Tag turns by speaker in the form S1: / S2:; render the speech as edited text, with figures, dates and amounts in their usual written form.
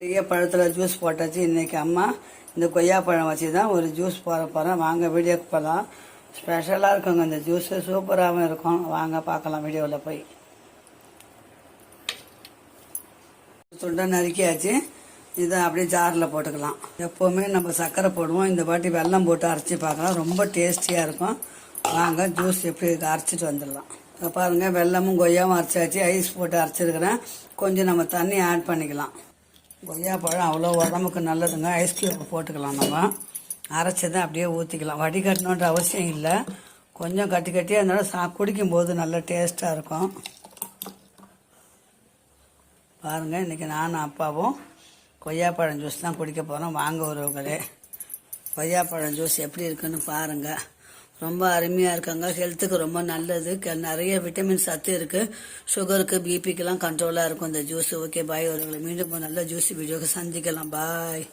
S1: பழத்தில் ஜூஸ் போட்டாச்சு. இன்றைக்கி அம்மா இந்த கொய்யாப்பழம் வச்சு தான் ஒரு ஜூஸ் போட போகிறேன். வாங்க வீடியோக்கு போகலாம். ஸ்பெஷலாக இருக்குங்க இந்த ஜூஸு, சூப்பராகவும் இருக்கும். வாங்க பார்க்கலாம் வீடியோவில் போய். துண்டை நறுக்கியாச்சு. இதை அப்படியே ஜாரில் போட்டுக்கலாம். எப்போவுமே நம்ம சர்க்கரை போடுவோம், இந்த வாட்டி வெல்லம் போட்டு அரைச்சி பார்க்கலாம். ரொம்ப டேஸ்டியாக இருக்கும். வாங்க ஜூஸ் எப்படி அரைச்சிட்டு வந்துடலாம். இப்போ பாருங்கள், வெல்லமும் கொய்யாவும் அரைச்சாச்சு. ஐஸ் போட்டு அரைச்சிருக்கிறேன். கொஞ்சம் நம்ம தண்ணி ஆட் பண்ணிக்கலாம். கொய்யாப்பழம் அவ்வளோ உடம்புக்கு நல்லதுங்க. ஐஸ் கியூப் போட்டுக்கலாம். நம்ம அரைச்சதை அப்படியே ஊற்றிக்கலாம். வடிகட்டணுன்ற அவசியம் இல்லை. கொஞ்சம் கட்டி கட்டியாக இருந்தாலும் குடிக்கும்போது நல்ல டேஸ்ட்டாக இருக்கும். பாருங்கள், இன்றைக்கி நானும் அப்பாவும் கொய்யாப்பழம் ஜூஸ் தான் குடிக்க போகிறோம். வாங்க ஒருவர்களே, கொய்யாப்பழம் ஜூஸ் எப்படி இருக்குன்னு பாருங்கள். ரொம்ப அருமையாக இருக்காங்க. ஹெல்த்துக்கு ரொம்ப நல்லது. நிறைய விட்டமின் சத்து இருக்குது. சுகருக்கு, பிபிக்கெல்லாம் கண்ட்ரோலாக இருக்கும் இந்த ஜூஸ். ஓகே, பாய் ஒருவர்களை. மீண்டும் நல்ல ஜூஸ் வீடியோக்கு சந்திக்கலாம். பாய்.